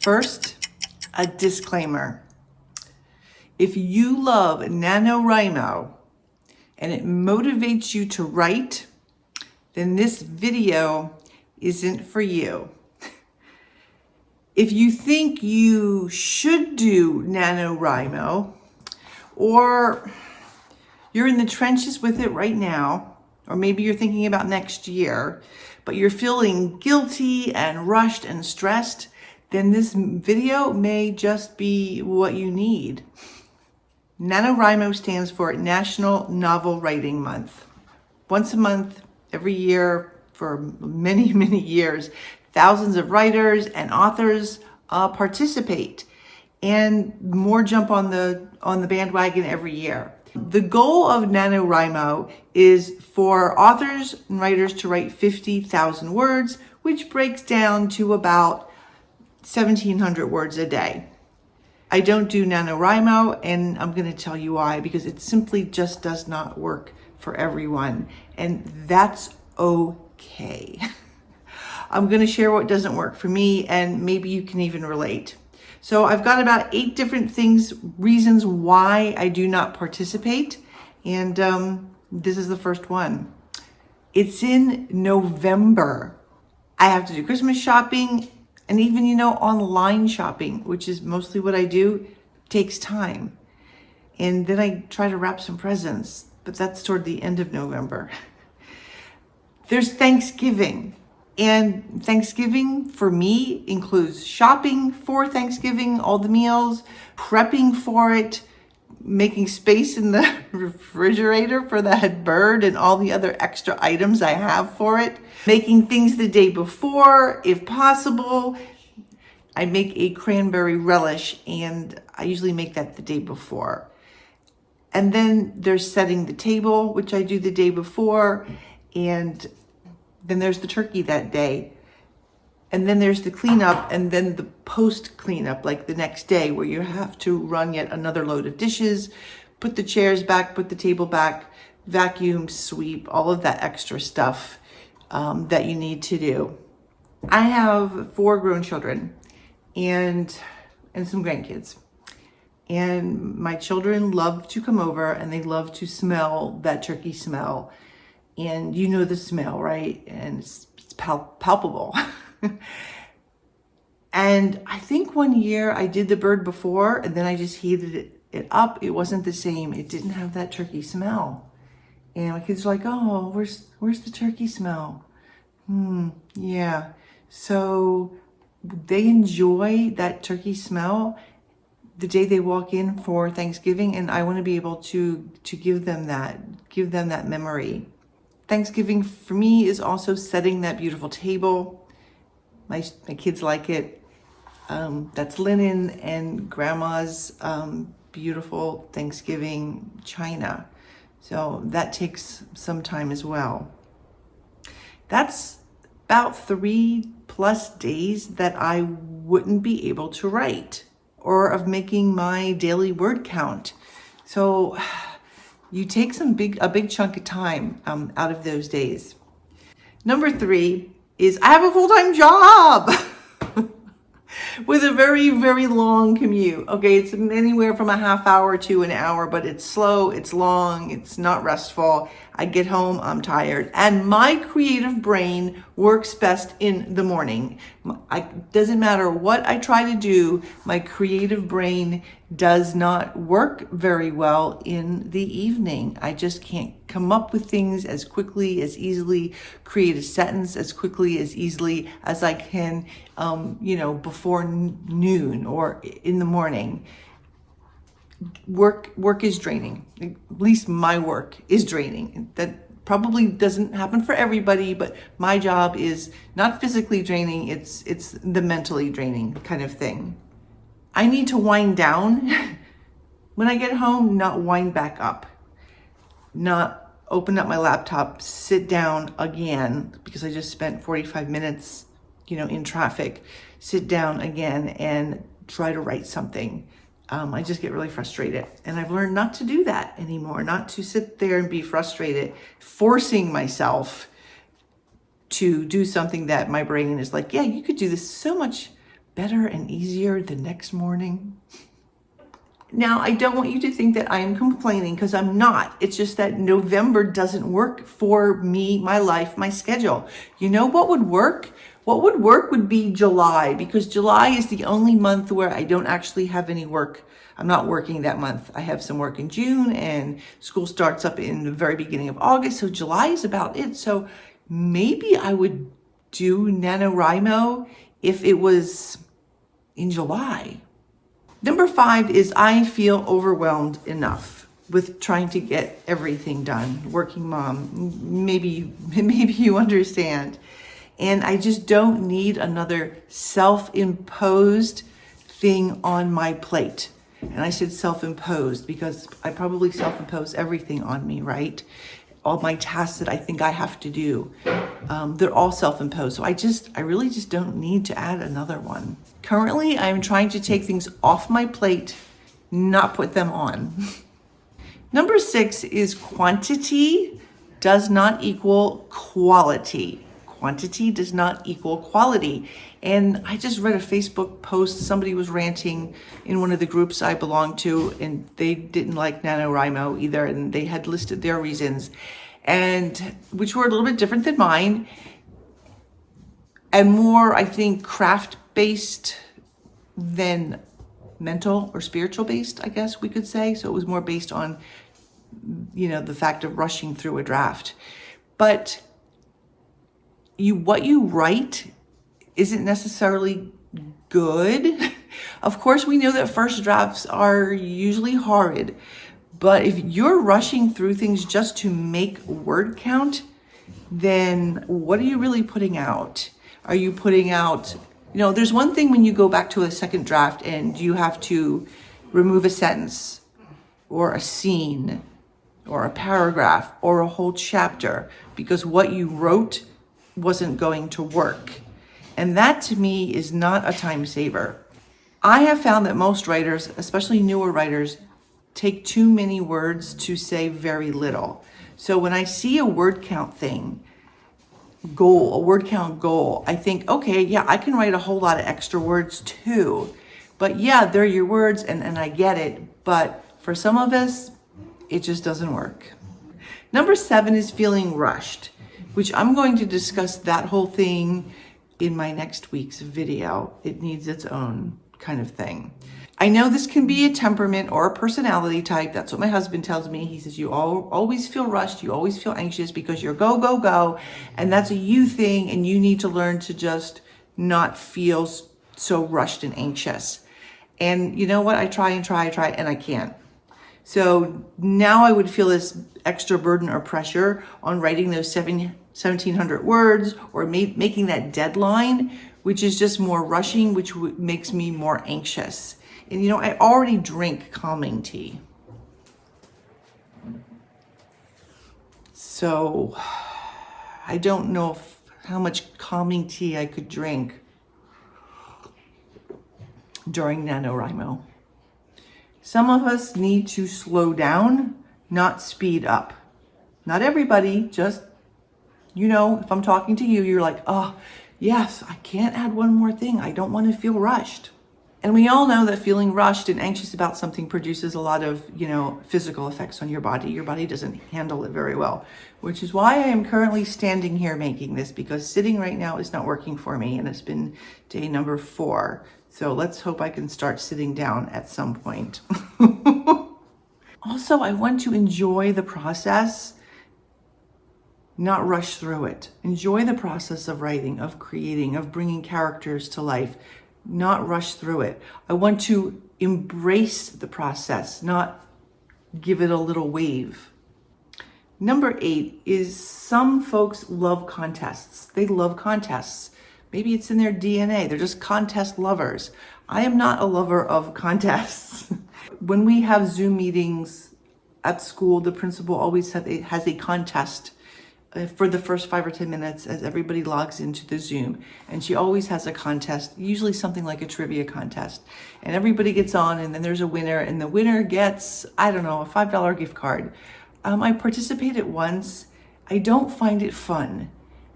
First, a disclaimer. If you love NaNoWriMo and it motivates you to write, then this video isn't for you. If you think you should do NaNoWriMo, or you're in the trenches with it right now, or maybe you're thinking about next year, but you're feeling guilty and rushed and stressed, then this video may just be what you need. NaNoWriMo stands for National Novel Writing Month. Once a month, every year, for many, many years, thousands of writers and authors participate, and more jump on the bandwagon every year. The goal of NaNoWriMo is for authors and writers to write 50,000 words, which breaks down to about 1,700 words a day. I don't do NaNoWriMo, and I'm going to tell you why, because it simply just does not work for everyone, and that's okay. I'm going to share what doesn't work for me, and maybe you can even relate. So I've got about 8 different reasons why I do not participate, and this is the first one. It's in November. I have to do Christmas shopping, and even, online shopping, which is mostly what I do, takes time. And then I try to wrap some presents, but that's toward the end of November. There's Thanksgiving. And Thanksgiving for me includes shopping for Thanksgiving, all the meals, prepping for it, making space in the refrigerator for that bird and all the other extra items I have for it, making things the day before, if possible. I make a cranberry relish, and I usually make that the day before. And then there's setting the table, which I do the day before, and then there's the turkey that day. And then there's the cleanup, and then the post cleanup, like the next day, where you have to run yet another load of dishes, put the chairs back, put the table back, vacuum, sweep, all of that extra stuff that you need to do. I have 4 grown children and some grandkids. And my children love to come over, and they love to smell that turkey smell. And you know the smell, right? And it's palpable. And I think one year I did the bird before, and then I just heated it up. It wasn't the same. It didn't have that turkey smell. And my kids are like, "Oh, where's the turkey smell?" Yeah. So they enjoy that turkey smell the day they walk in for Thanksgiving, and I want to be able to give them that memory. Thanksgiving for me is also setting that beautiful table. My kids like it. That's linen and grandma's beautiful Thanksgiving china. So that takes some time as well. That's about 3+ days that I wouldn't be able to write, or of making my daily word count. So you take a big chunk of time out of those days. Number 3 is I have a full-time job with a very, very long commute. Okay, it's anywhere from a half hour to an hour, but it's slow, it's long, it's not restful. I get home, I'm tired. And my creative brain works best in the morning. Doesn't matter what I try to do, my creative brain does not work very well in the evening. I just can't come up with things as quickly, as easily, create a sentence as quickly, as easily as I can, before noon or in the morning. Work is draining. At least my work is draining. That probably doesn't happen for everybody, but my job is not physically draining. It's the mentally draining kind of thing. I need to wind down when I get home, not wind back up. Not open up my laptop, sit down again, because I just spent 45 minutes, in traffic, sit down again and try to write something. I just get really frustrated. And I've learned not to do that anymore, not to sit there and be frustrated, forcing myself to do something that my brain is like, yeah, you could do this so much better and easier the next morning. Now, I don't want you to think that I am complaining, because I'm not. It's just that November doesn't work for me, my life, my schedule. You know what would work? What would work would be July, because July is the only month where I don't actually have any work. I'm not working that month. I have some work in June, and school starts up in the very beginning of August. So July is about it. So maybe I would do NaNoWriMo if it was in July. Number 5 is I feel overwhelmed enough with trying to get everything done. Working mom, maybe you understand. And I just don't need another self-imposed thing on my plate. And I said self-imposed because I probably self-impose everything on me, right? All my tasks that I think I have to do, they're all self-imposed. So I really just don't need to add another one. Currently, I'm trying to take things off my plate, not put them on. Number 6 is quantity does not equal quality. Quantity does not equal quality. And I just read a Facebook post. Somebody was ranting in one of the groups I belong to, and they didn't like NaNoWriMo either. And they had listed their reasons, and which were a little bit different than mine, and more, I think, craft-based than mental or spiritual based, I guess we could say. So it was more based on, the fact of rushing through a draft. But what you write isn't necessarily good. Of course, we know that first drafts are usually horrid, but if you're rushing through things just to make word count, then what are you really putting out? Are you putting out, there's one thing when you go back to a second draft and you have to remove a sentence or a scene or a paragraph or a whole chapter because what you wrote wasn't going to work. And that to me is not a time saver. I have found that most writers, especially newer writers, take too many words to say very little. So when I see a word count thing, a word count goal, I think, okay, yeah, I can write a whole lot of extra words too. But yeah, they're your words and I get it. But for some of us, it just doesn't work. Number 7 is feeling rushed, which I'm going to discuss that whole thing in my next week's video. It needs its own kind of thing. I know this can be a temperament or a personality type. That's what my husband tells me. He says, you always feel rushed. You always feel anxious because you're go, go, go. And that's a you thing. And you need to learn to just not feel so rushed and anxious. And you know what? I try, and I can't. So now I would feel this extra burden or pressure on writing those 1,700 words or making that deadline, which is just more rushing, which makes me more anxious. And I already drink calming tea. So I don't know how much calming tea I could drink during NaNoWriMo. Some of us need to slow down, not speed up. Not everybody, just, if I'm talking to you, you're like, oh, yes, I can't add one more thing. I don't want to feel rushed. And we all know that feeling rushed and anxious about something produces a lot of, physical effects on your body. Your body doesn't handle it very well, which is why I am currently standing here making this, because sitting right now is not working for me. And it's been day number 4. So let's hope I can start sitting down at some point. Also, I want to enjoy the process, not rush through it. Enjoy the process of writing, of creating, of bringing characters to life, not rush through it. I want to embrace the process, not give it a little wave. Number 8 is some folks love contests. They love contests. Maybe it's in their DNA. They're just contest lovers. I am not a lover of contests. When we have Zoom meetings at school, the principal always has a contest for the first 5 or 10 minutes as everybody logs into the Zoom. And she always has a contest, usually something like a trivia contest. And everybody gets on, and then there's a winner, and the winner gets, a $5 gift card. I participated once. I don't find it fun.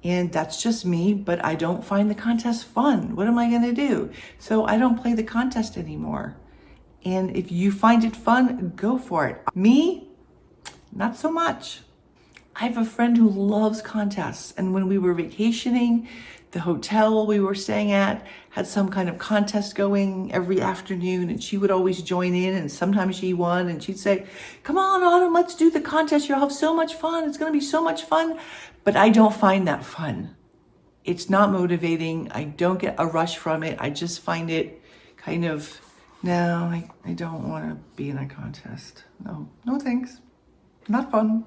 And that's just me, but I don't find the contest fun. What am I going to do? So I don't play the contest anymore. And if you find it fun, go for it. Me, not so much. I have a friend who loves contests. And when we were vacationing, the hotel we were staying at had some kind of contest going every afternoon, and she would always join in, and sometimes she won, and she'd say, "Come on, Autumn, let's do the contest. You'll have so much fun. It's going to be so much fun." But I don't find that fun. It's not motivating. I don't get a rush from it. I just find it kind of, no, I don't want to be in a contest. No thanks. Not fun.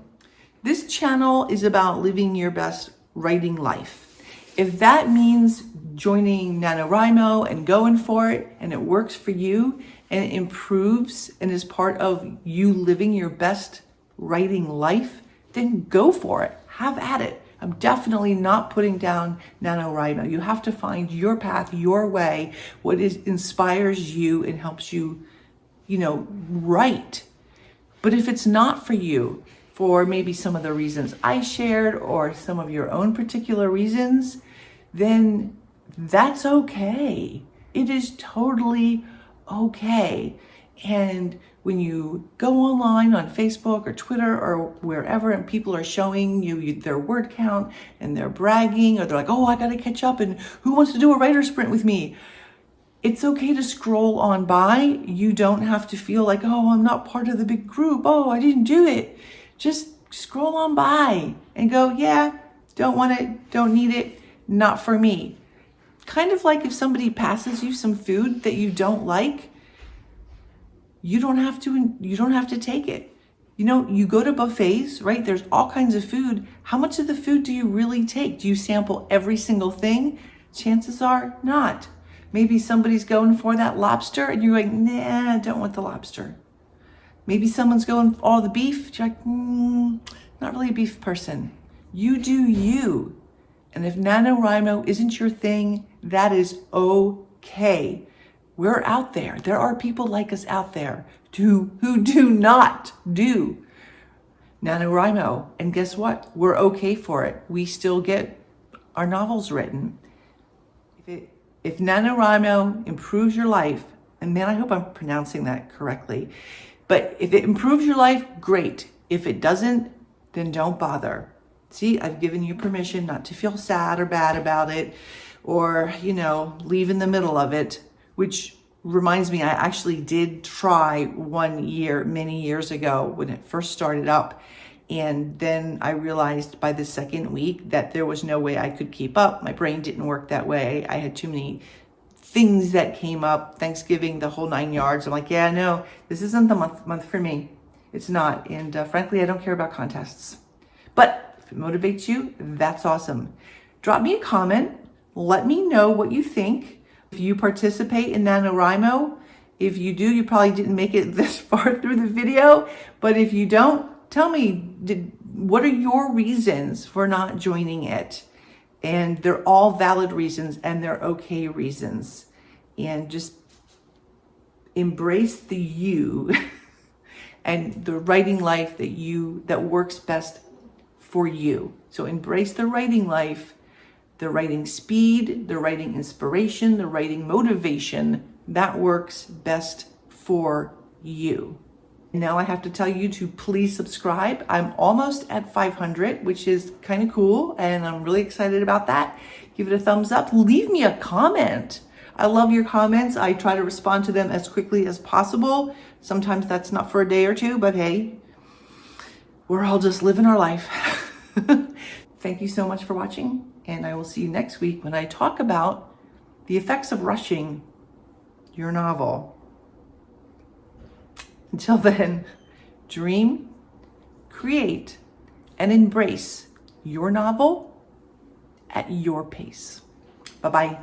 This channel is about living your best writing life. If that means joining NaNoWriMo and going for it, and it works for you, and it improves and is part of you living your best writing life, then go for it. Have at it. I'm definitely not putting down NaNoWriMo. You have to find your path, your way, what inspires you and helps you, write. But if it's not for you, for maybe some of the reasons I shared or some of your own particular reasons, then that's okay. It is totally okay. And when you go online on Facebook or Twitter or wherever and people are showing you their word count and they're bragging, or they're like, "Oh, I got to catch up, and who wants to do a writer sprint with me?" It's okay to scroll on by. You don't have to feel like, "Oh, I'm not part of the big group. Oh, I didn't do it." Just scroll on by and go, "Yeah, don't want it, don't need it, not for me." Kind of like if somebody passes you some food that you don't like, you don't have to take it. You go to buffets, right? There's all kinds of food. How much of the food do you really take? Do you sample every single thing? Chances are not. Maybe somebody's going for that lobster and you're like, "Nah, I don't want the lobster." Maybe someone's going for all the beef. You're like, not really a beef person. You do you. And if NaNoWriMo isn't your thing, that is okay. We're out there. There are people like us out there who do not do NaNoWriMo. And guess what? We're okay for it. We still get our novels written. If NaNoWriMo improves your life, and man, I hope I'm pronouncing that correctly, but if it improves your life, great. If it doesn't, then don't bother. See, I've given you permission not to feel sad or bad about it, or, leave in the middle of it, which reminds me, I actually did try 1 year, many years ago when it first started up. And then I realized by the second week that there was no way I could keep up. My brain didn't work that way. I had too many things that came up, Thanksgiving, the whole 9 yards. I'm like, yeah, no, this isn't the month for me. It's not. And frankly, I don't care about contests. But if it motivates you, that's awesome. Drop me a comment. Let me know what you think. If you participate in NaNoWriMo, if you do, you probably didn't make it this far through the video. But if you don't, tell me, what are your reasons for not joining it? And they're all valid reasons, and they're okay reasons. And just embrace the you and the writing life that works best for you. So embrace the writing life, the writing speed, the writing inspiration, the writing motivation that works best for you. Now I have to tell you to please subscribe. I'm almost at 500, which is kind of cool, and I'm really excited about that. Give it a thumbs up. Leave me a comment. I love your comments. I try to respond to them as quickly as possible. Sometimes that's not for a day or two, but hey, we're all just living our life. Thank you so much for watching, and I will see you next week when I talk about the effects of rushing your novel. Until then, dream, create, and embrace your novel at your pace. Bye-bye.